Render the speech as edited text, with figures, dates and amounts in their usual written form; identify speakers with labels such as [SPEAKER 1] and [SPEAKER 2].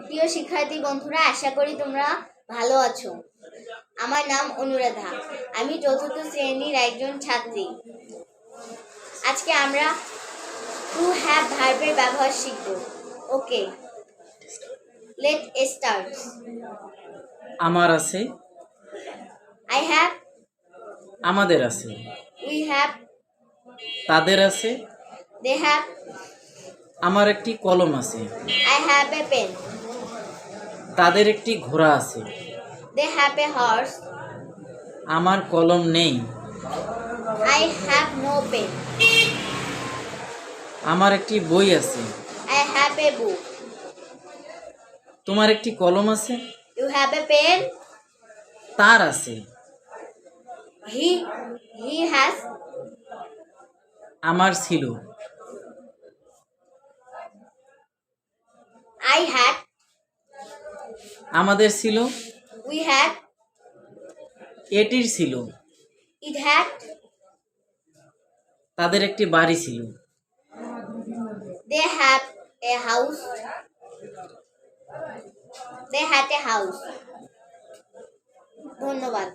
[SPEAKER 1] প্রিয় শিক্ষার্থী বন্ধুরা, আশা করি তোমরা ভালো আছো। আমার নাম অনুরাধা, আমি চতুর্থ শ্রেণীর একজন ছাত্রী। আজকে আমরা টু হ্যাভ ভার্বের ব্যবহার শিখব। ওকে, লেট স্টার্ট।
[SPEAKER 2] আমার আছে,
[SPEAKER 1] আই হ্যাভ,
[SPEAKER 2] আমাদের আছে,
[SPEAKER 1] উই হ্যাভ,
[SPEAKER 2] তাদের আছে,
[SPEAKER 1] দে হ্যাভ,
[SPEAKER 2] আমার একটি কলম আছে,
[SPEAKER 1] আই হ্যাভ এ পেন,
[SPEAKER 2] তাদের একটি ঘোড়া আছে,
[SPEAKER 1] দে হ্যাভ এ হর্স,
[SPEAKER 2] আমার কলম নেই,
[SPEAKER 1] আই হ্যাভ নো পেন,
[SPEAKER 2] আমার একটি বই আছে,
[SPEAKER 1] আই হ্যাভ এ বুক,
[SPEAKER 2] তোমার একটি কলম আছে,
[SPEAKER 1] ইউ হ্যাভ এ পেন,
[SPEAKER 2] তার আছে,
[SPEAKER 1] হি হ্যাজ,
[SPEAKER 2] আমার ছিল,
[SPEAKER 1] I had,
[SPEAKER 2] আমাদের ছিল,
[SPEAKER 1] we had,
[SPEAKER 2] এটির ছিল,
[SPEAKER 1] it had,
[SPEAKER 2] তাদের একটি বাড়ি ছিল,
[SPEAKER 1] they have a house, they had a house. ধন্যবাদ।